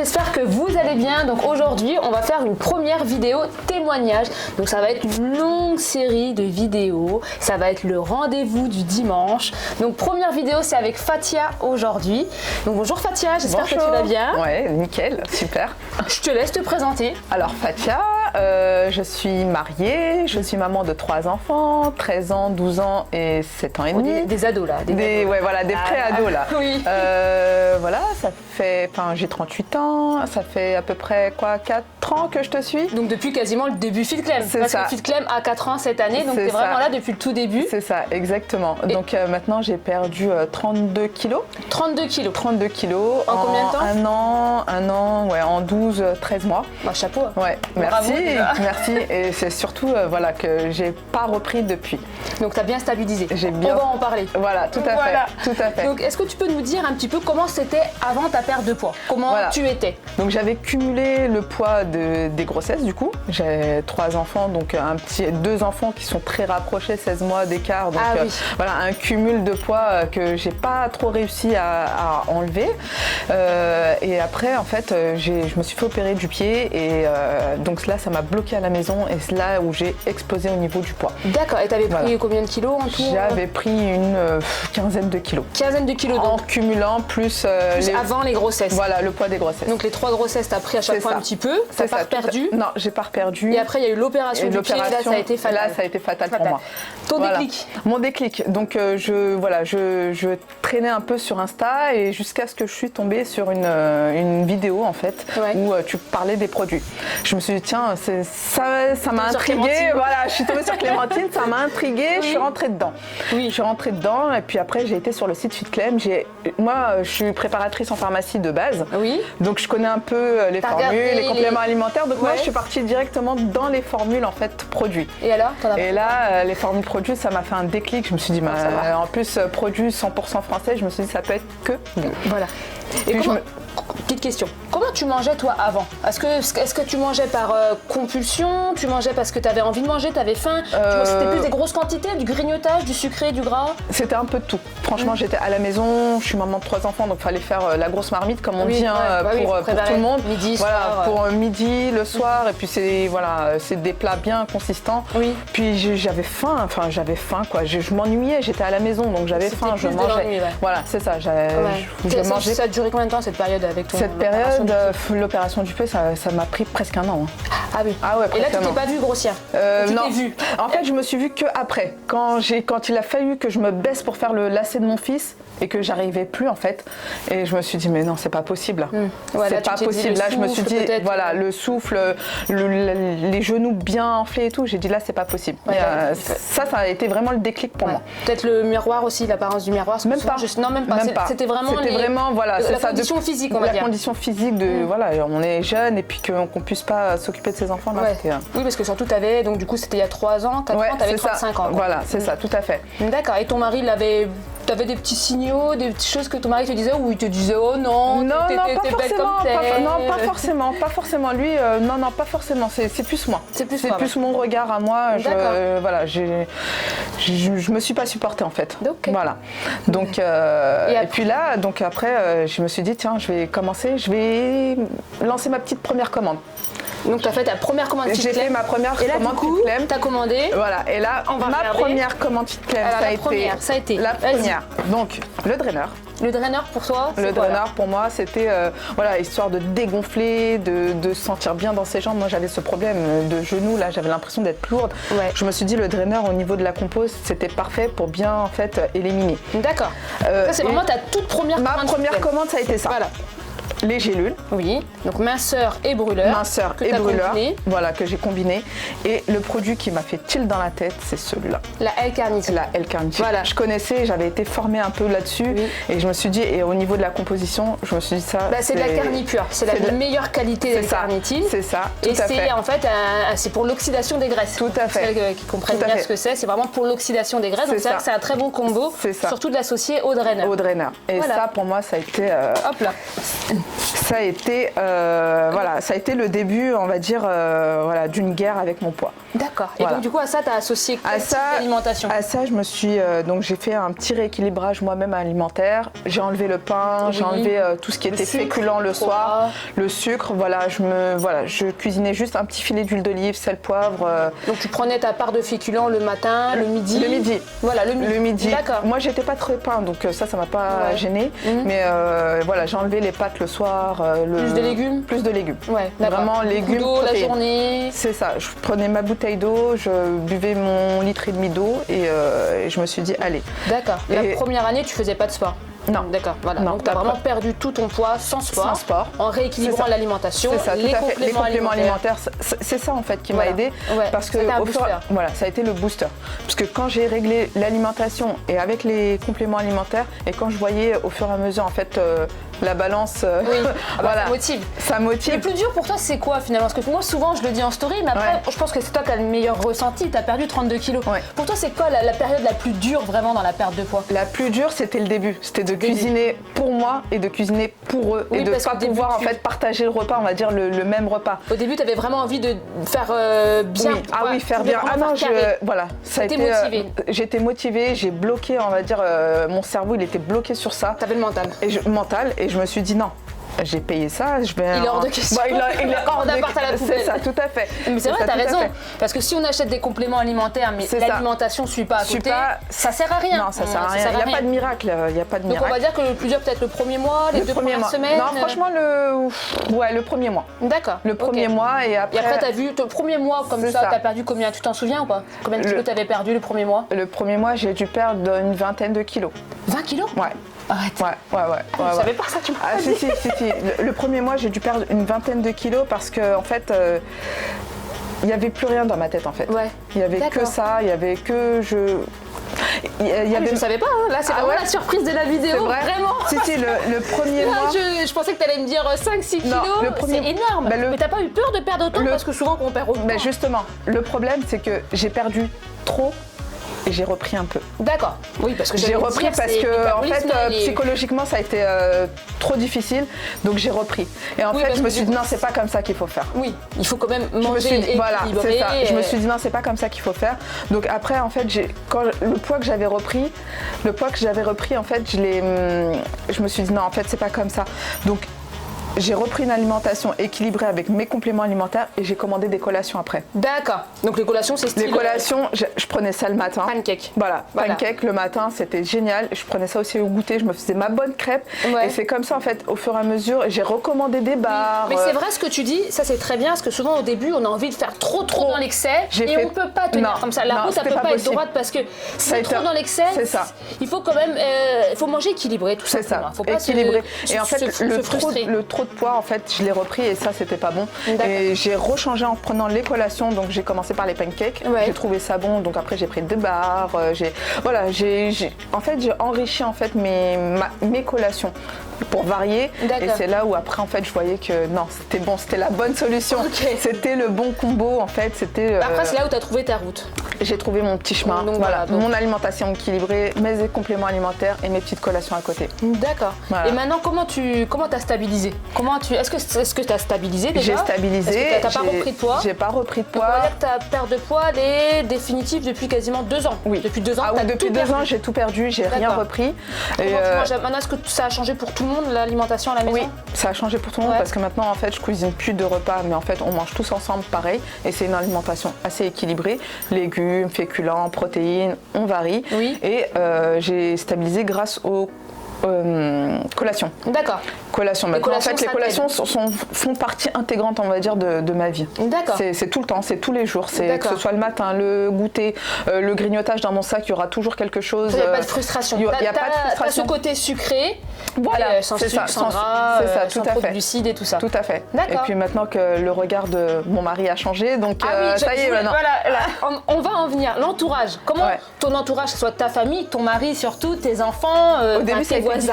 j'espère que vous allez bien. Donc aujourd'hui, on va faire une première vidéo témoignage. Donc ça va être une longue série de vidéos. Ça va être le rendez-vous du dimanche. Donc première vidéo, c'est avec Fatia aujourd'hui. Donc bonjour Fatia, j'espère que tu vas bien. Ouais, nickel, super. Je te laisse te présenter. Alors Fatia, je suis mariée, je suis maman de 3 enfants, 13 ans, 12 ans et 7 ans et demi. Des ados là. Des pré-ados là. Oui. Voilà, ça fait, j'ai 38 ans, ça fait à peu près 4 ans que je te suis. Donc depuis quasiment le début FitClem. C'est parce ça. que FitClem a 4 ans cette année, donc tu es vraiment là depuis le tout début. C'est ça, exactement. Et donc maintenant j'ai perdu 32 kilos. 32 kilos. 32 kilos. En combien de temps? Un an, ouais, en 12, 13 mois. Bah, chapeau. Ouais, bravo, merci. Et c'est surtout voilà, que j'ai pas repris depuis. Donc tu as bien stabilisé. On va en parler. Voilà, tout à fait. Donc est-ce que tu peux nous dire un petit peu comment c'était avant ta perte de poids? Comment tu étais? Donc j'avais cumulé le poids des grossesses du coup. J'ai 3 enfants, donc 2 enfants qui sont très rapprochés, 16 mois d'écart. Donc voilà, un cumul de poids que j'ai pas trop réussi à enlever. Et après en fait, je me suis fait opérer du pied et donc là ça m'a bloqué à la maison et c'est là où j'ai explosé au niveau du poids. D'accord, et tu avais pris combien de kilos en tout? J'avais pris une quinzaine de kilos. Quinzaine de kilos en donc. cumulant plus avant les grossesses. Voilà, le poids des grossesses. Donc les 3 grossesses, tu as pris à chaque fois un petit peu, tu n'as pas perdu? Non, j'ai pas perdu. Et après il y a eu l'opération du pied, là ça a été fatal. Là ça a été fatal pour moi. Ton déclic? Mon déclic, donc je traînais un peu sur Insta et jusqu'à ce que je suis tombée sur une vidéo en fait où tu parlais des produits. Je me suis dit tiens, ça m'a intriguée. Voilà, je suis tombée sur Clémentine, ça m'a intriguée, je suis rentrée dedans. Je suis rentrée dedans et puis après j'ai été sur le site FitClem. Moi je suis préparatrice en pharmacie de base. Donc je connais un peu les formules, les compléments alimentaires. Donc moi je suis partie directement dans les formules en fait produits. Et alors? Et là les formules produits, ça m'a fait un déclic. Je me suis dit en plus produits 100% français, je me suis dit ça peut être que bon. Voilà. Et petite question, comment tu mangeais toi avant? Est-ce que tu mangeais par compulsion? Tu mangeais parce que tu avais envie de manger, tu avais faim? C'était plus des grosses quantités, du grignotage, du sucré, du gras? C'était un peu de tout. Franchement, j'étais à la maison, je suis maman de 3 enfants, donc il fallait faire la grosse marmite comme on dit pour tout le monde. Midi, voilà, soir, pour midi, le soir, et puis c'est des plats bien consistants. Puis j'avais faim, quoi. Je m'ennuyais, j'étais à la maison, donc j'avais faim, je mangeais. Voilà, c'est ça. Je mangeais. Ça a duré combien de temps cette période avec toi? Cette période, l'opération du pied, ça m'a pris presque un an. Ah oui. Ah ouais, et là, tu t'es pas vue grossière? Non. Vue. En fait, je me suis vue que après, quand il a fallu que je me baisse pour faire le lacet de mon fils et que j'arrivais plus en fait. Et je me suis dit mais non, c'est pas possible. C'est pas possible. Là, je me suis dit voilà, le souffle, les genoux bien enflés et tout. J'ai dit là, c'est pas possible. Ça a été vraiment le déclic pour moi. Peut-être le miroir aussi, l'apparence du miroir. Même pas. Non, même pas. C'était vraiment voilà, la condition physique, on va dire. La condition physique de voilà, on est jeune et puis qu'on puisse pas s'occuper de ses enfants. Là, oui, parce que surtout t'avais, donc du coup c'était il y a 3 ans, 4 ans, t'avais 35 ans. Voilà, c'est ça, tout à fait. D'accord. Et ton mari t'avais des petits signaux, des petites choses que ton mari te disait ou il te disait oh non, t'es belle comme t'es? Non, pas forcément. Lui, non, pas forcément. C'est plus moi. C'est plus mon regard à moi. Je me suis pas supportée en fait. Voilà. Donc et puis là, donc après, je me suis dit tiens, je vais lancer ma petite première commande. Donc tu as fait ta première commande FitClem. J'ai fait ma première commande FitClem. Tu as commandé. Voilà, et là, ma première commande FitClem, ça a été la première. Donc, le drainer. Le drainer pour toi? Le drainer pour moi, c'était histoire de dégonfler, de se sentir bien dans ses jambes. Moi, j'avais ce problème de genou, là, j'avais l'impression d'être lourde. Je me suis dit, le drainer au niveau de la compose, c'était parfait pour bien en fait éliminer. D'accord. Ça, c'est vraiment ta toute première commande. Ma première commande, ça a été ça. Voilà. Les gélules. Oui, donc minceur et brûleur. Minceur et brûleur. Voilà, que j'ai combiné. Et le produit qui m'a fait tilt dans la tête, c'est celui-là. La L-carnitine. La L-carnitine. Voilà. Je connaissais, j'avais été formée un peu là-dessus. Et je me suis dit, et au niveau de la composition, je me suis dit ça. C'est de la carnipure. C'est la meilleure qualité d'L-carnitine. C'est ça. Et c'est en fait, c'est pour l'oxydation des graisses. Tout à fait. Celles qui comprennent bien ce que c'est vraiment pour l'oxydation des graisses. Donc c'est vrai que c'est un très bon combo. Surtout de l'associer au drainer. Au drainer. Et ça, pour moi, ça a été. Hop là. ça a été, ça a été le début, on va dire, d'une guerre avec mon poids. D'accord. Et donc du coup à ça, tu as associé quel type d'alimentation? À ça, je me suis donc j'ai fait un petit rééquilibrage moi-même alimentaire. J'ai enlevé le pain, j'ai enlevé tout ce qui était féculent le soir, le sucre. Je cuisinais juste un petit filet d'huile d'olive, sel, poivre. Donc tu prenais ta part de féculent le matin, le midi. Le midi. Voilà, le midi. D'accord. Moi, j'étais pas très pain, donc ça m'a pas gêné. Mais j'ai enlevé les pâtes le soir. Plus de légumes. Plus de légumes. Ouais, vraiment légumes. D'eau la journée. C'est ça. Je prenais ma bouteille d'eau, je buvais mon litre et demi d'eau et je me suis dit allez. D'accord. La première année, tu faisais pas de sport? Non. D'accord, voilà. Donc tu as vraiment perdu tout ton poids sans sport. En rééquilibrant l'alimentation, les compléments alimentaires. C'est ça en fait qui m'a aidé. Parce que ça a été le booster. Parce que quand j'ai réglé l'alimentation et avec les compléments alimentaires et quand je voyais au fur et à mesure en fait la balance, ça motive. Ça motive. Le plus dur pour toi c'est quoi finalement? Parce que moi souvent je le dis en story, mais après je pense que c'est toi qui as le meilleur ressenti. Tu as perdu 32 kilos. Pour toi c'est quoi la période la plus dure vraiment dans la perte de poids? La plus dure c'était le début. C'était de cuisiner pour moi et de cuisiner pour eux et de ne pas pouvoir en fait partager le repas, on va dire le même repas. Au début, tu avais vraiment envie de faire bien. Faire bien. Ça a été motivée. J'étais motivée, j'ai bloqué, on va dire, mon cerveau, il était bloqué sur ça. T'avais le mental. Et je me suis dit non. J'ai payé ça, je vais. Il est hors de question. Il est hors d'appart à la poubelle. C'est ça, tout à fait. Mais c'est vrai, t'as raison. Parce que si on achète des compléments alimentaires, mais l'alimentation ne suit pas à côté, ça sert à rien. Non, ça sert à rien. Il n'y a pas de miracle. Donc on va dire que le plus dur peut-être le premier mois, les 2 premières semaines. Non, franchement le premier mois. D'accord. Le premier mois et après. Et après t'as vu le premier mois comme ça, t'as perdu combien? Tu t'en souviens ou pas? Combien de kilos t'avais perdu le premier mois? Le premier mois, j'ai dû perdre une vingtaine de kilos. 20 kilos? Ouais. Arrête. Je savais pas ça, tu m'as dit. Si. Le premier mois, j'ai dû perdre une vingtaine de kilos parce que en fait, il n'y avait plus rien dans ma tête en fait. Il n'y avait que ça, il n'y avait que je savais pas, hein. Là c'est vraiment la surprise de la vidéo, vraiment. Si, le premier mois. Je pensais que tu allais me dire 5-6 kilos, c'est énorme. Mais t'as pas eu peur de perdre autant parce que souvent quand on perd autant. Justement, le problème c'est que j'ai perdu trop. Et j'ai repris un peu. D'accord. Oui, parce que j'ai repris parce que en fait psychologiquement ça a été trop difficile, donc j'ai repris. Et en fait je me suis dit non, c'est pas comme ça qu'il faut faire. Oui, il faut quand même manger équilibré. Voilà, c'est ça. Je me suis dit non, c'est pas comme ça qu'il faut faire. Donc après en fait le poids que j'avais repris en fait je me suis dit non, en fait c'est pas comme ça. Donc j'ai repris une alimentation équilibrée avec mes compléments alimentaires et j'ai commandé des collations après. D'accord. Donc les collations, c'est style... Les collations, je prenais ça le matin. Pancake. Voilà. Pancake le matin, c'était génial. Je prenais ça aussi au goûter, je me faisais ma bonne crêpe. Et c'est comme ça en fait, au fur et à mesure, j'ai recommandé des bars. Mais c'est vrai ce que tu dis, ça c'est très bien, parce que souvent au début, on a envie de faire trop dans l'excès et on peut pas tenir comme ça. La route, ça peut pas être droite parce que si trop dans l'excès, il faut quand même, il faut manger équilibré, tout ça. C'est ça. Faut pas équilibré. Et en fait, le trop de poids, en fait, je l'ai repris et ça, c'était pas bon. Et j'ai rechangé en prenant les collations. Donc, j'ai commencé par les pancakes. J'ai trouvé ça bon. Donc, après, j'ai pris 2 bars. En fait, j'ai enrichi en fait mes collations pour varier. Et c'est là où après, en fait, je voyais que non, c'était bon, c'était la bonne solution. C'était le bon combo, en fait. Après, c'est là où tu as trouvé ta route. J'ai trouvé mon petit chemin. Donc, mon alimentation équilibrée, mes compléments alimentaires et mes petites collations à côté. D'accord. Et maintenant, comment t'as stabilisé? Est-ce que tu as stabilisé déjà? J'ai stabilisé. T'as pas repris de poids? J'ai pas repris de poids. Donc, on va dire que ta perte de poids, elle est définitive depuis quasiment 2 ans. Oui. Depuis 2 ans, depuis 2 ans, j'ai tout perdu, j'ai rien repris. Maintenant, est-ce que ça a changé pour tout le monde, l'alimentation à la maison? Oui, ça a changé pour tout le monde parce que maintenant, en fait, je cuisine plus de repas, mais en fait, on mange tous ensemble pareil. Et c'est une alimentation assez équilibrée. Légumes, féculents, protéines, on varie. Oui. Et j'ai stabilisé grâce aux collations. D'accord. Collations. Maintenant, en fait, les collations font partie intégrante, on va dire, de ma vie. D'accord. C'est tout le temps, c'est tous les jours. Que ce soit le matin, le goûter, le grignotage dans mon sac, il y aura toujours quelque chose. Il n'y a pas de frustration. Il n'y a pas de frustration. Ce côté sucré, voilà, sans sucre, sans gras, sans trop de glucides et tout ça. Tout à fait. D'accord. Et puis maintenant que le regard de mon mari a changé, donc ça y est maintenant. Voilà, on va en venir. L'entourage. Comment ton entourage, que ce soit ta famille, ton mari surtout, tes enfants, tes voisins.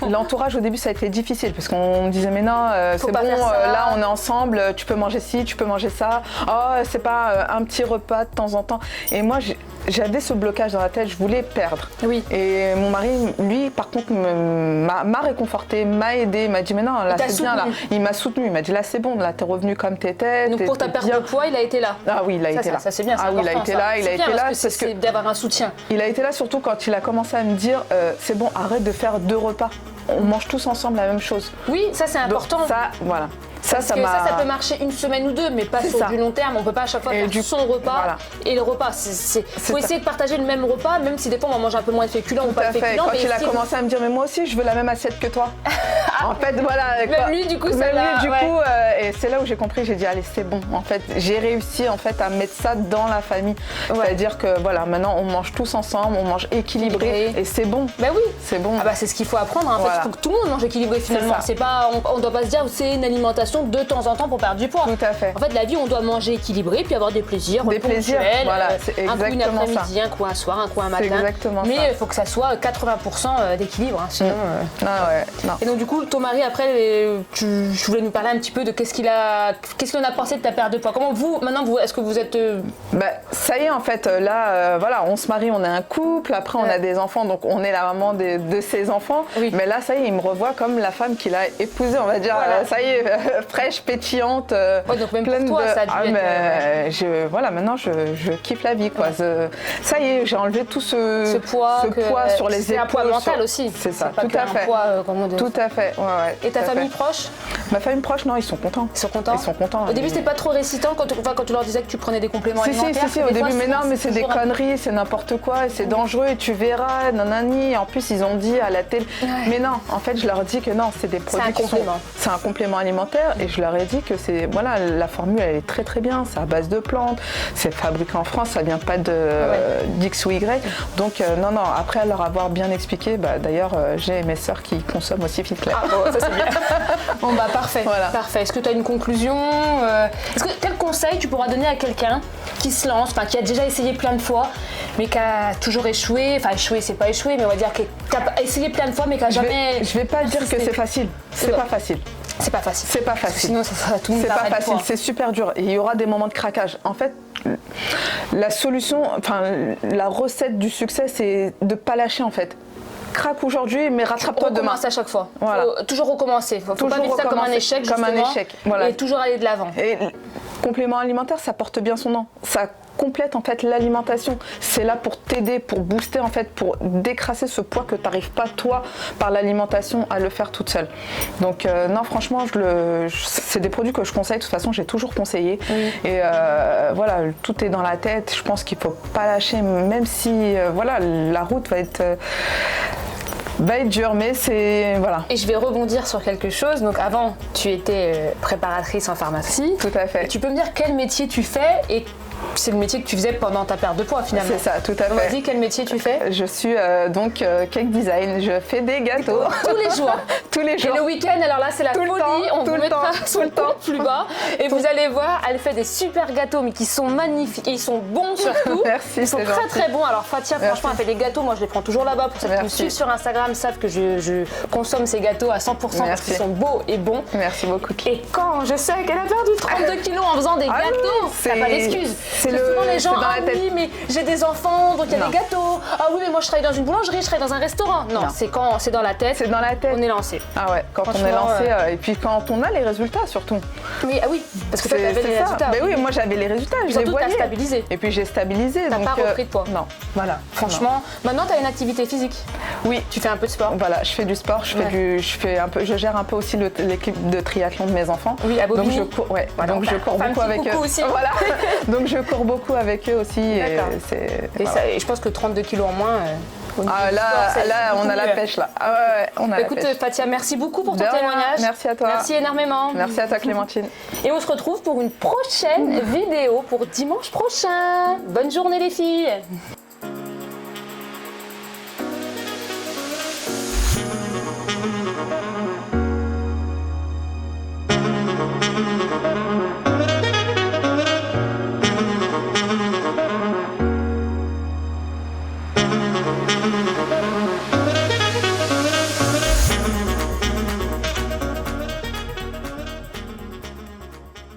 L'entourage au début ça a été difficile parce qu'on me disait mais non c'est bon là on est ensemble, tu peux manger ci, tu peux manger ça, oh c'est pas un petit repas de temps en temps. Et moi j'avais ce blocage dans la tête, je voulais perdre. Oui. Et mon mari lui par contre m'a m'a réconforté, m'a aidé, m'a dit mais non, là c'est bien là. Il m'a soutenu, il m'a dit là c'est bon, là t'es revenu comme t'étais. Donc pour ta perte de poids, il a été là. Ah oui, il a été là. Ça c'est bien, c'est il a été là, il a été là. Parce que d'avoir un soutien. Il a été là surtout quand il a commencé à me dire c'est bon, arrête de faire 2 repas. On mange tous ensemble la même chose. Oui, ça c'est important. Donc, ça, voilà. Ça peut marcher une semaine ou 2, mais pas sur du long terme. On peut pas à chaque fois faire son repas et le repas. Faut essayer de partager le même repas, même si des fois on mange un peu moins de féculents ou pas de féculents. Quand il a commencé à me dire mais moi aussi je veux la même assiette que toi. En fait voilà. Même lui du coup ça l'a. Et c'est là où j'ai compris, j'ai dit allez c'est bon. En fait j'ai réussi en fait à mettre ça dans la famille. C'est-à-dire que voilà maintenant on mange tous ensemble, on mange équilibré et c'est bon. Bah oui. C'est bon. Ah bah c'est ce qu'il faut apprendre. En fait il faut que tout le monde mange équilibré finalement. C'est pas, on doit pas se dire c'est une alimentation de temps en temps pour perdre du poids. Tout à fait. En fait, la vie, on doit manger équilibré puis avoir des plaisirs. Des plaisirs, voilà, c'est un coup une après-midi, un coup un soir, un coup un matin. Exactement mais il faut que ça soit 80% d'équilibre, hein, sinon. Non. Et donc du coup, ton mari après, tu voulais nous parler un petit peu de qu'est-ce qu'il en a pensé de ta perte de poids. Comment est-ce que vous êtes ça y est en fait, là, voilà, on se marie, on est un couple. Après, on a des enfants, donc on est la maman de ses enfants. Oui. Mais là, ça y est, il me revoit comme la femme qu'il a épousée, on va dire. Voilà. Ça y est, fraîche, pétillante, donc même pleine pour toi, ça a dû être... voilà, maintenant je kiffe la vie, quoi. Ça y est, j'ai enlevé tout ce poids sur les épaules. C'est un poids mental aussi. C'est ça, tout à fait. Tout à fait, ouais. Et ta famille proche? Ma famille proche, non, ils sont contents. Ils sont contents. Au début, c'était pas trop récitant quand tu leur disais que tu prenais des compléments alimentaires. Si, au début, mais non, mais c'est des conneries, c'est n'importe quoi, et c'est dangereux, et tu verras, nanani. En plus, ils ont dit à la télé. Mais non, en fait, je leur dis que non, c'est des produits c'est un complément alimentaire, et je leur ai dit que c'est, voilà, la formule, elle est très très bien, c'est à base de plantes, c'est fabriqué en France, ça vient pas d'X ou Y. Donc, non, après leur avoir bien expliqué, d'ailleurs, j'ai mes sœurs qui consomment aussi Fitclair. Ah bon, ça c'est bien. Bon, parfait. Voilà. Parfait. Est-ce que tu as une conclusion quel conseil tu pourras donner à quelqu'un qui se lance, qui a déjà essayé plein de fois, mais qui a toujours échoué, échoué, c'est pas échoué, mais on va dire qui a essayé plein de fois, mais qui a jamais... Je vais pas dire que c'est facile, c'est pas facile. C'est pas facile. C'est pas facile. Sinon, ça sera tout le monde. C'est pas facile, c'est super dur. Et il y aura des moments de craquage. En fait, la solution, la recette du succès, c'est de pas lâcher en fait. Craque aujourd'hui, mais rattrape-toi demain. Recommence à chaque fois. Voilà. Faut toujours recommencer. Faut pas vivre ça comme un échec, justement. Comme un échec, voilà. Et toujours aller de l'avant. Et complément alimentaire, ça porte bien son nom. Ça complète en fait l'alimentation. C'est là pour t'aider, pour booster en fait, pour décrasser ce poids que tu n'arrives pas toi par l'alimentation à le faire toute seule. Donc non, franchement, c'est des produits que je conseille. De toute façon, j'ai toujours conseillé. Oui. Et voilà, tout est dans la tête. Je pense qu'il faut pas lâcher, même si voilà, la route va être dur, mais c'est... Voilà. Et je vais rebondir sur quelque chose. Donc avant, tu étais préparatrice en pharmacie. Tout à fait. Et tu peux me dire quel métier tu fais et c'est le métier que tu faisais pendant ta perte de poids finalement. C'est ça, tout à fait. Vas-y, quel métier tu fais? Je suis cake design, je fais des gâteaux. Tous les jours. Tous les jours. Et le week-end, alors là c'est la folie, on vous mettra tout le temps plus bas. Et vous allez voir, elle fait des super gâteaux mais qui sont magnifiques et ils sont bons surtout. Merci, ils sont très très bons. Alors Fatia, franchement, elle fait des gâteaux, moi je les prends toujours là-bas. Pour ceux qui me suivent sur Instagram savent que je consomme ces gâteaux à 100% parce qu'ils sont beaux et bons. Merci beaucoup. Et quand je sais qu'elle a perdu 32 kilos en faisant des gâteaux, t'as pas d'excuses. Souvent les gens, oui, mais j'ai des enfants, donc il y a des gâteaux. Ah oui, mais moi je travaille dans une boulangerie, je travaille dans un restaurant. Non, c'est quand c'est dans la tête. C'est dans la tête. On est lancé. Ah ouais, quand on est lancé, et puis quand on a les résultats surtout. Oui, parce que toi t'avais les résultats. Mais oui, moi j'avais les résultats, je les voyais. T'as stabilisé. Et puis j'ai stabilisé. T'as pas repris de poids. Non. Voilà. Franchement, maintenant t'as une activité physique. Oui. Tu fais un peu de sport. Voilà, je fais du sport, je gère un peu aussi l'équipe de triathlon de mes enfants. Oui, à Bobigny. Donc je cours, donc je cours beaucoup avec eux. Aussi. Voilà. Donc je cours beaucoup avec eux aussi. Et je pense que 32 kilos en moins. Là, on a la pêche là. Ah ouais, on a Écoute, Fatia, merci beaucoup pour ton témoignage. Merci à toi. Merci énormément. Merci à toi, Clémentine. Et on se retrouve pour une prochaine vidéo pour dimanche prochain. Bonne journée les filles.